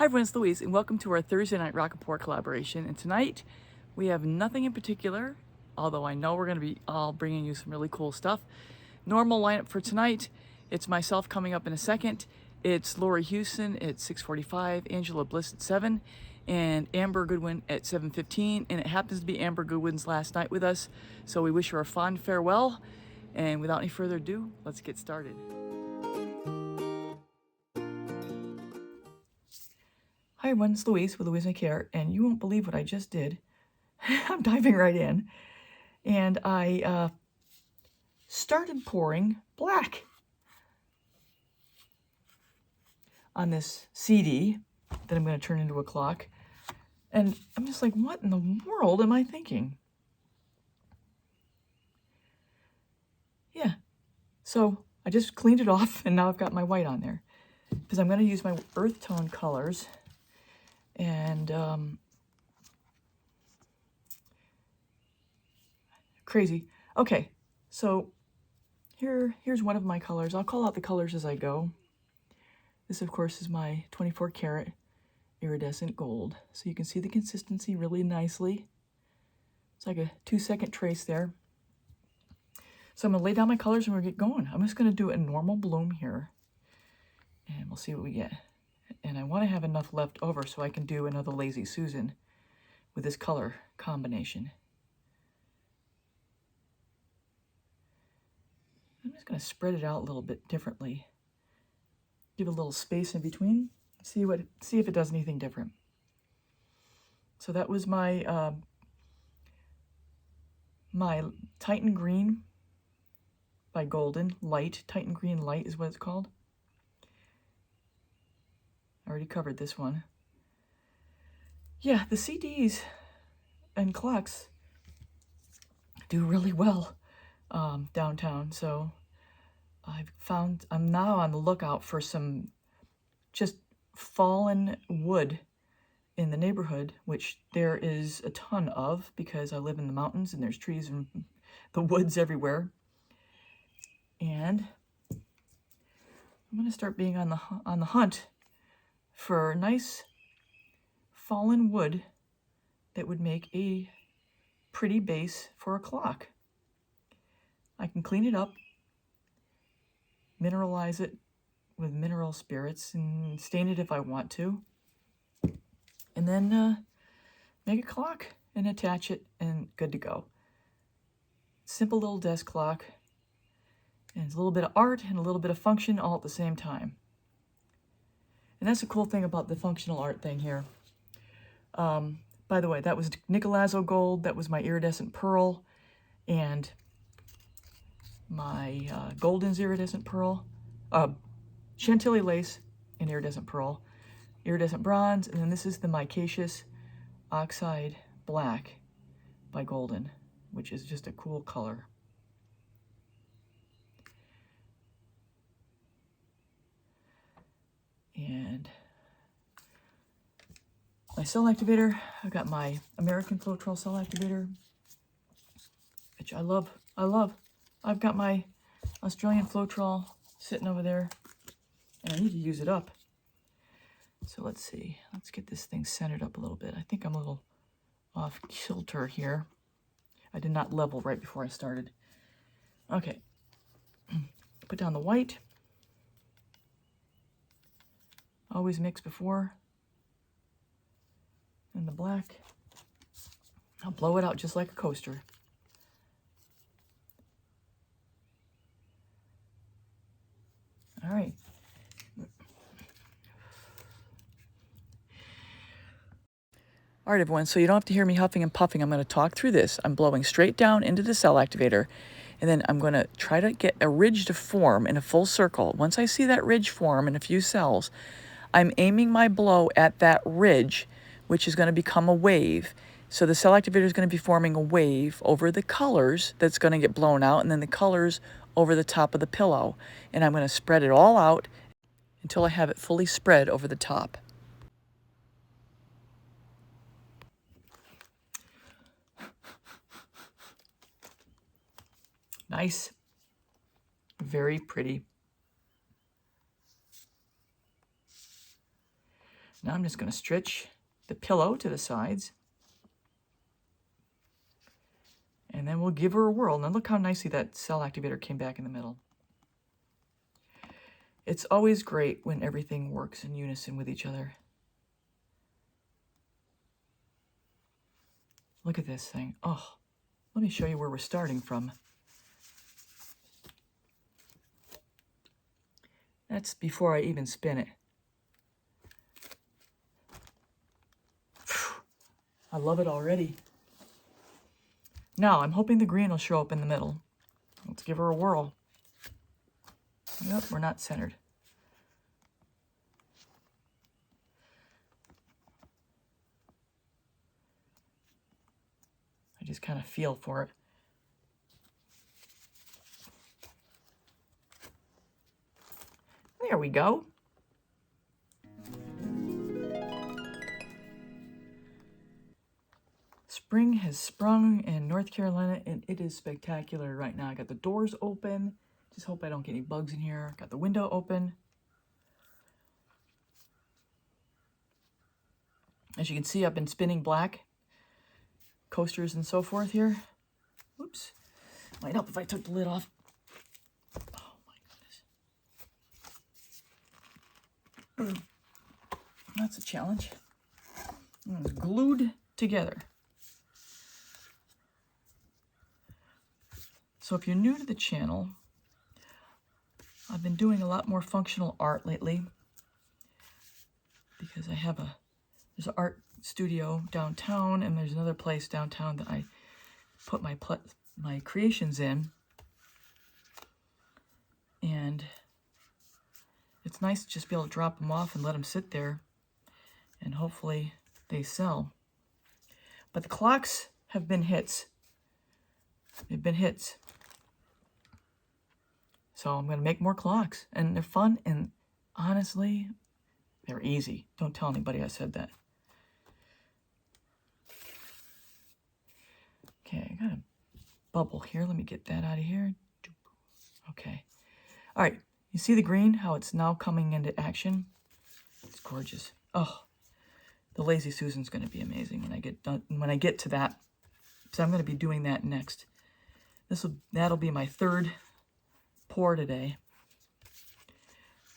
Hi everyone, it's Louise, and welcome to our Thursday Nite Rock collaboration. And tonight, we have nothing in particular, although I know we're going to be all bringing you some really cool stuff. Normal lineup for tonight, it's myself coming up in a second. It's Lori Houston at 6:45, Angela Bliss at 7, and Amber Goodwin at 7:15. And it happens to be Amber Goodwin's last night with us, so we wish her a fond farewell. And without any further ado, let's get started. Hi everyone, it's Louise with Louise DecoArt, and you won't believe what I just did. I'm diving right in, and I started pouring black on this CD that I'm going to turn into a clock, and I'm just like, what in the world am I thinking? Yeah, so I just cleaned it off, and now I've got my white on there, because I'm going to use my earth tone colors, and crazy. Okay, so here's one of my colors. I'll call out the colors as I go. This, of course, is my 24 karat iridescent gold. So you can see the consistency really nicely. It's like a 2-second trace there. So I'm going to lay down my colors and we'll get going. I'm just going to do a normal bloom here. And we'll see what we get. And I want to have enough left over so I can do another Lazy Susan with this color combination. I'm just going to spread it out a little bit differently. Give a little space in between. See if it does anything different. So that was my my Titan Green by Golden Light. Titan Green Light is what it's called. I already covered this one. Yeah, the CDs and clocks do really well downtown. So I'm now on the lookout for some just fallen wood in the neighborhood, which there is a ton of because I live in the mountains and there's trees and the woods everywhere. And I'm going to start being on the hunt for nice fallen wood that would make a pretty base for a clock. I can clean it up, mineralize it with mineral spirits, and stain it if I want to, and then make a clock and attach it, and good to go. Simple little desk clock, and it's a little bit of art and a little bit of function all at the same time. And that's the cool thing about the functional art thing here. By the way, that was Nicolazzo gold, that was my iridescent pearl, and my Golden's iridescent pearl, Chantilly lace and iridescent pearl, iridescent bronze, and then this is the micaceous oxide black by Golden, which is just a cool color. And my cell activator, I've got my American Floetrol cell activator, which I love. I've got my Australian Floetrol sitting over there, and I need to use it up. So let's see. Let's get this thing centered up a little bit. I think I'm a little off kilter here. I did not level right before I started. Okay. Put down the white. Always mix before. And the black. I'll blow it out just like a coaster. All right. All right, everyone, so you don't have to hear me huffing and puffing. I'm going to talk through this. I'm blowing straight down into the cell activator, and then I'm going to try to get a ridge to form in a full circle. Once I see that ridge form in a few cells, I'm aiming my blow at that ridge, which is going to become a wave. So the cell activator is going to be forming a wave over the colors that's going to get blown out, and then the colors over the top of the pillow. And I'm going to spread it all out until I have it fully spread over the top. Nice. Very pretty. Now I'm just going to stretch the pillow to the sides. And then we'll give her a whirl. Now look how nicely that cell activator came back in the middle. It's always great when everything works in unison with each other. Look at this thing. Oh, let me show you where we're starting from. That's before I even spin it. I love it already. Now, I'm hoping the green will show up in the middle. Let's give her a whirl. Yep, we're not centered. I just kind of feel for it. There we go. Spring has sprung in North Carolina, and it is spectacular right now. I got the doors open. Just hope I don't get any bugs in here. Got the window open. As you can see, I've been spinning black coasters and so forth here. Oops. Might help if I took the lid off. Oh my goodness. That's a challenge. It's glued together. So if you're new to the channel, I've been doing a lot more functional art lately because I have there's an art studio downtown, and there's another place downtown that I put my creations in. And it's nice to just be able to drop them off and let them sit there, and hopefully they sell. But the clocks have been hits. They've been hits. So I'm going to make more clocks, and they're fun, and honestly, they're easy. Don't tell anybody I said that. Okay, I got a bubble here. Let me get that out of here. Okay. All right. You see the green, how it's now coming into action? It's gorgeous. Oh, the Lazy Susan's going to be amazing when I get done. When I get to that, so I'm going to be doing that next. That'll be my third pour today,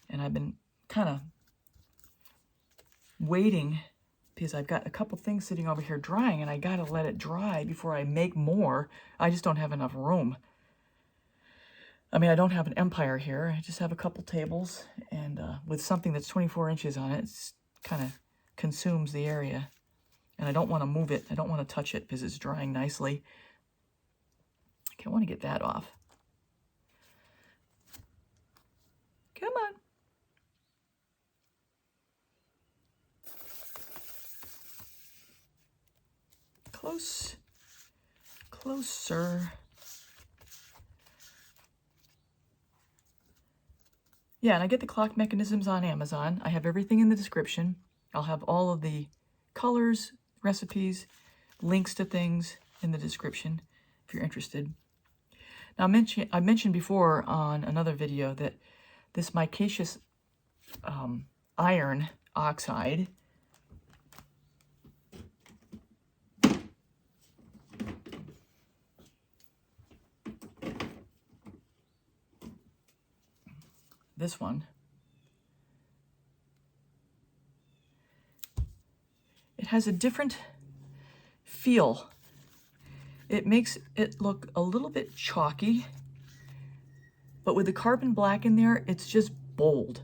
and I've been kind of waiting because I've got a couple things sitting over here drying, and I got to let it dry before I make more. I just don't have enough room. I mean, I don't have an empire here. I just have a couple tables, and with something that's 24 inches on it, it's kind of consumes the area, and I don't want to move it. I don't want to touch it because it's drying nicely. Okay, I want to get that off. Come on. Closer. Yeah, and I get the clock mechanisms on Amazon. I have everything in the description. I'll have all of the colors, recipes, links to things in the description if you're interested. Now, I mentioned before on another video that this micaceous iron oxide this one, it has a different feel. It makes it look a little bit chalky, but with the carbon black in there, it's just bold.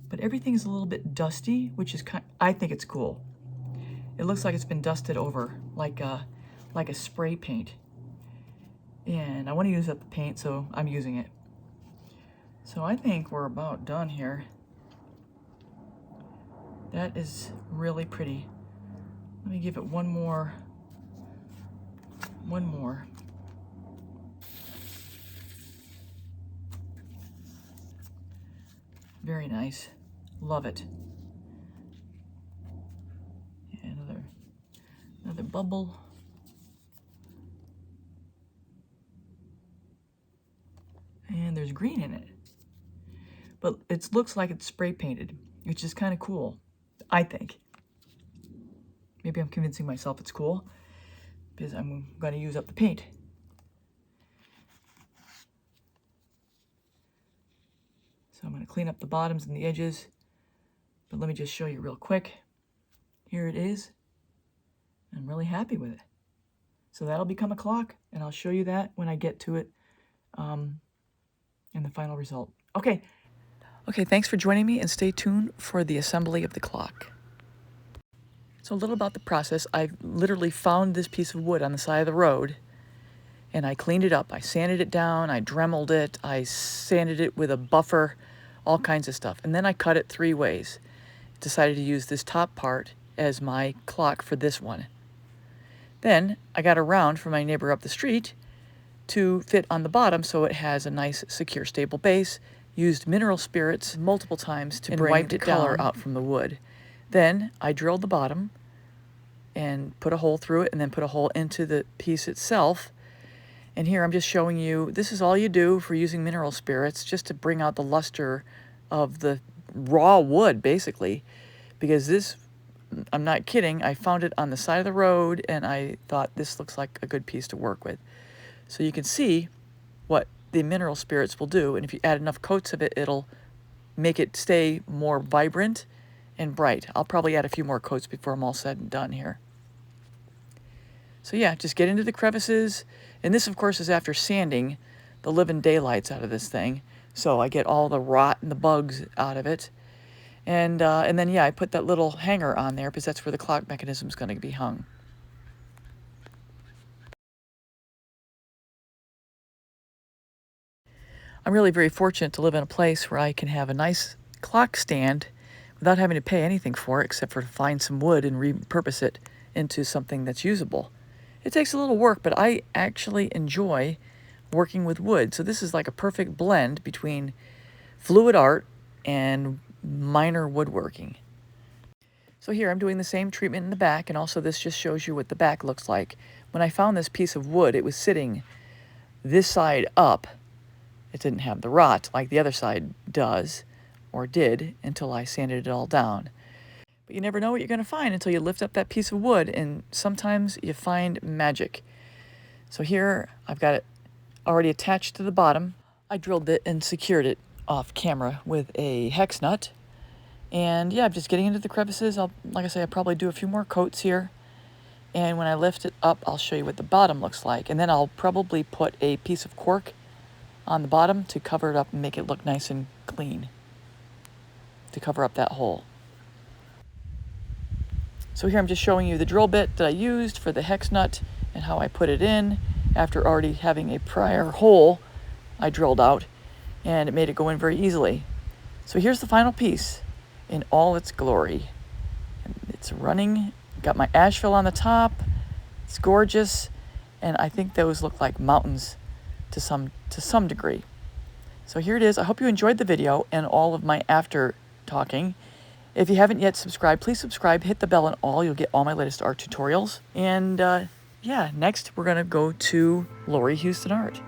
But everything is a little bit dusty, which is I think it's cool. It looks like it's been dusted over, like a spray paint. And I want to use up the paint, so I'm using it. So I think we're about done here. That is really pretty. Let me give it one more. Very nice. Love it. And another bubble. And there's green in it. But it looks like it's spray painted, which is kind of cool. I think. Maybe I'm convincing myself it's cool because I'm going to use up the paint. So I'm going to clean up the bottoms and the edges, but let me just show you real quick. Here it is. I'm really happy with it. So that'll become a clock, and I'll show you that when I get to it in the final result. Okay. Okay, thanks for joining me, and stay tuned for the assembly of the clock. So a little about the process. I literally found this piece of wood on the side of the road, and I cleaned it up. I sanded it down, I dremeled it, I sanded it with a buffer, all kinds of stuff. And then I cut it 3 ways. Decided to use this top part as my clock for this one. Then I got a round for my neighbor up the street to fit on the bottom so it has a nice, secure, stable base. Used mineral spirits multiple times to bring the color out from the wood. Then I drilled the bottom and put a hole through it, and then put a hole into the piece itself. And here I'm just showing you, this is all you do for using mineral spirits, just to bring out the luster of the raw wood, basically. Because this, I'm not kidding, I found it on the side of the road, and I thought this looks like a good piece to work with. So you can see what the mineral spirits will do, and if you add enough coats of it, it'll make it stay more vibrant and bright. I'll probably add a few more coats before I'm all said and done here. So yeah, just get into the crevices, and this of course is after sanding the living daylights out of this thing, so I get all the rot and the bugs out of it. And then yeah, I put that little hanger on there because that's where the clock mechanism is going to be hung. I'm really very fortunate to live in a place where I can have a nice clock stand without having to pay anything for it except for to find some wood and repurpose it into something that's usable. It takes a little work, but I actually enjoy working with wood. So this is like a perfect blend between fluid art and minor woodworking. So here I'm doing the same treatment in the back, and also this just shows you what the back looks like. When I found this piece of wood, it was sitting this side up. It didn't have the rot like the other side does, or did, until I sanded it all down. But you never know what you're going to find until you lift up that piece of wood, and sometimes you find magic. So here I've got it already attached to the bottom. I drilled it and secured it off camera with a hex nut. And yeah, I'm just getting into the crevices. Like I say, I'll probably do a few more coats here. And when I lift it up, I'll show you what the bottom looks like. And then I'll probably put a piece of cork on the bottom to cover it up and make it look nice and clean, to cover up that hole. So here I'm just showing you the drill bit that I used for the hex nut and how I put it in after already having a prior hole I drilled out, and it made it go in very easily. So here's the final piece in all its glory. It's running, got my ash fill on the top, it's gorgeous, and I think those look like mountains to some degree. So here it is. I hope you enjoyed the video and all of my after talking. If you haven't yet subscribed, please subscribe, hit the bell and all. You'll get all my latest art tutorials. And yeah, next we're going to go to Lori Houston Art.